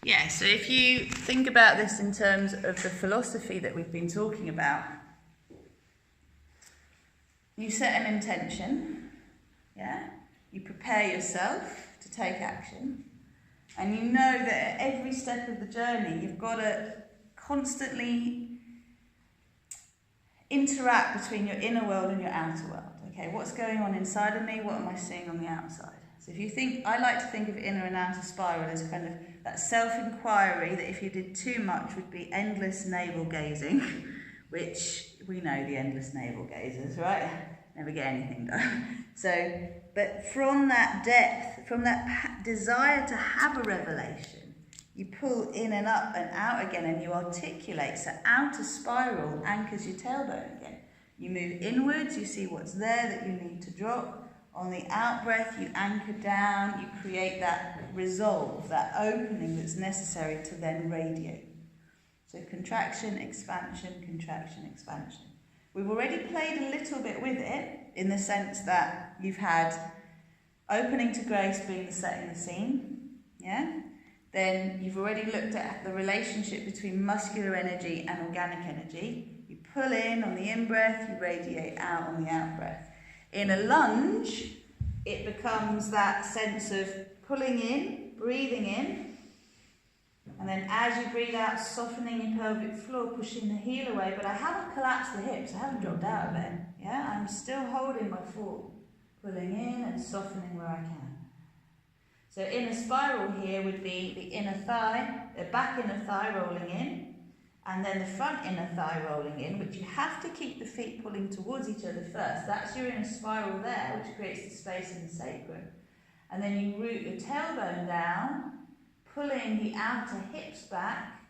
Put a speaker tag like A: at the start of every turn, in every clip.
A: Yeah, so if you think about this in terms of the philosophy that we've been talking about, you set an intention, yeah? You prepare yourself to take action, and you know that at every step of the journey you've got to constantly interact between your inner world and your outer world. Okay, what's going on inside of me? What am I seeing on the outside? So if you think, I like to think of inner and outer spiral as kind of that self-inquiry that if you did too much would be endless navel gazing, which we know the endless navel gazers, right? Never get anything done. So, but from that depth, from that desire to have a revelation, you pull in and up and out again and you articulate. So outer spiral anchors your tailbone again. You move inwards, you see what's there that you need to drop. On the out breath, you anchor down, you create that resolve, that opening that's necessary to then radiate. So contraction, expansion, contraction, expansion. We've already played a little bit with it in the sense that you've had opening to grace being the setting the scene, yeah? Then you've already looked at the relationship between muscular energy and organic energy. You pull in on the in-breath, you radiate out on the out-breath. In a lunge, it becomes that sense of pulling in, breathing in, and then as you breathe out, softening your pelvic floor, pushing the heel away, but I haven't collapsed the hips, I haven't dropped out of it, yeah? I'm still holding my form, pulling in and softening where I can. So inner spiral here would be the inner thigh, the back inner thigh rolling in, and then the front inner thigh rolling in, which you have to keep the feet pulling towards each other first. That's your inner spiral there, which creates the space in the sacrum. And then you root your tailbone down, pulling the outer hips back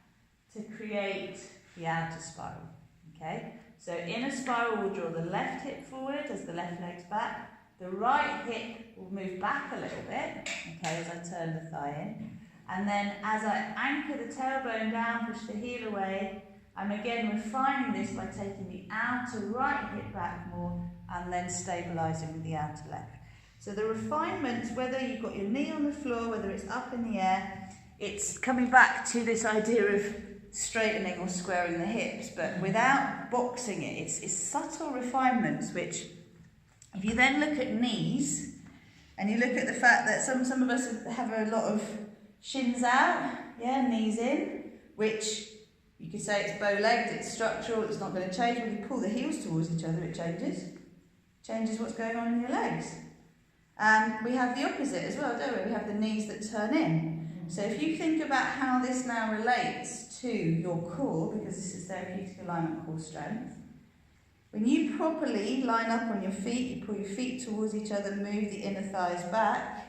A: to create the outer spiral, okay? So inner spiral will draw the left hip forward as the left leg's back. The right hip will move back a little bit, okay, as I turn the thigh in. And then as I anchor the tailbone down, push the heel away, I'm again refining this by taking the outer right hip back more and then stabilising with the outer left. So the refinements, whether you've got your knee on the floor, whether it's up in the air, it's coming back to this idea of straightening or squaring the hips, but without boxing it. It's subtle refinements, which if you then look at knees, and you look at the fact that some of us have a lot of shins out, yeah, knees in, which you could say it's bow-legged, it's structural, it's not going to change. When you pull the heels towards each other, it changes what's going on in your legs. And we have the opposite as well, don't we? We have the knees that turn in. So if you think about how this now relates to your core, because this is therapeutic alignment core strength, when you properly line up on your feet, you pull your feet towards each other, move the inner thighs back,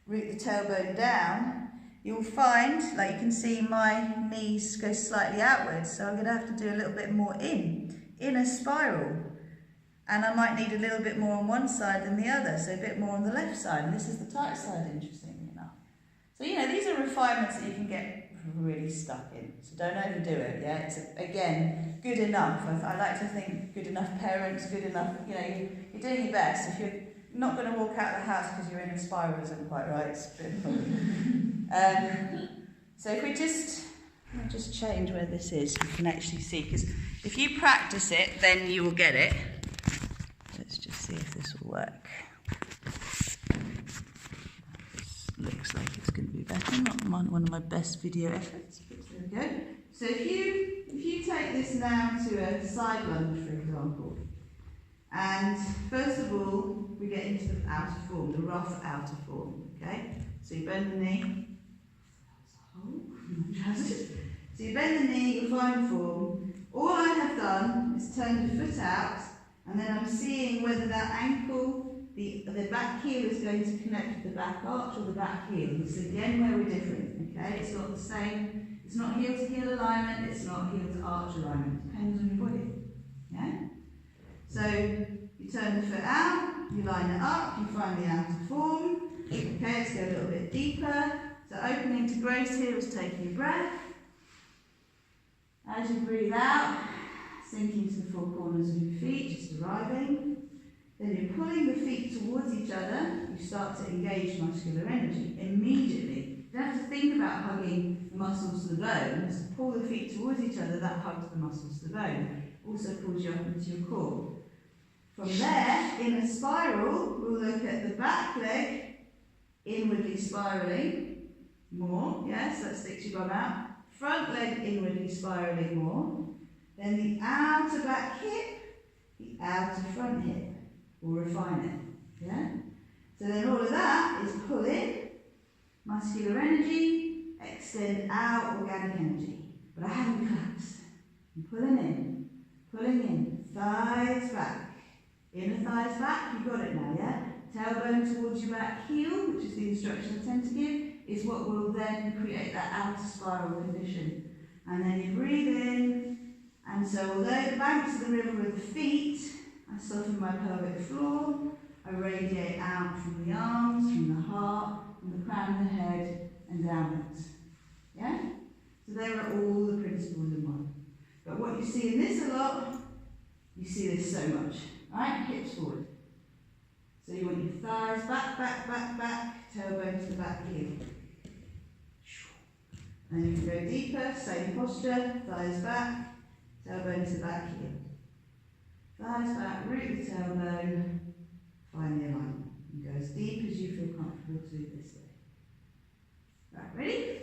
A: root the tailbone down, you'll find, like you can see, my knees go slightly outwards, so I'm going to have to do a little bit more inner spiral. And I might need a little bit more on one side than the other, so a bit more on the left side, and this is the tight side, interestingly enough. So, you know, these are refinements that you can get really stuck in, so don't overdo it, yeah? It's, again, good enough. I like to think good enough parents, good enough, you know, you're doing your best. If you're not going to walk out of the house because your inner spiral isn't quite right, it's a bit of a problem. So if we just change where this is, you can actually see, because if you practice it, then you will get it. Let's just see if this will work. This looks like it's going to be better. Not one of my best video efforts, but there we go. So if you take this now to a side lunge, for example, and first of all, we get into the outer form, the rough outer form, okay? So you bend the knee. So you bend the knee, you find form. All I have done is turn the foot out, and then I'm seeing whether that ankle, the back heel is going to connect with the back arch or the back heel. It's again where we're different, okay? It's not the same, it's not heel to heel alignment, it's not heel to arch alignment. It depends on your body, yeah? So you turn the foot out, you line it up, you find the outer form. Okay, let's go a little bit deeper. So opening to grace here is taking your breath. As you breathe out, sinking to the four corners of your feet, just arriving. Then you're pulling the feet towards each other. You start to engage muscular energy. Immediately, You don't have to think about hugging the muscles to the bones. Pull the feet towards each other, that hugs the muscles to the bone. Also pulls you up into your core. From there, in a spiral, we'll look at the back leg inwardly spiraling more. Yes, that sticks your bum out. Front leg inwardly spiraling more. Then the outer back hip, the outer front hip. We'll refine it. Yeah? So then all of that is pull in, muscular energy, extend out, organic energy. But I haven't collapsed. I'm pulling in, thighs back. Inner thighs back, you got it now, yeah? Tailbone towards your back heel, which is the instruction I tend to give, is what will then create that outer spiral condition. And then you breathe in, and so although the banks of the river are the feet, I soften my pelvic floor, I radiate out from the arms, from the heart, from the crown of the head, and downwards. Yeah? So there are all the principles in one. But what you see in this a lot, you see this so much. Alright, hips forward. So you want your thighs back, back, back, back, tailbone to the back heel. And you can go deeper, same posture, thighs back, tailbone to the back heel. Thighs back, root the tailbone, find the alignment. And go as deep as you feel comfortable to this way. Right, ready?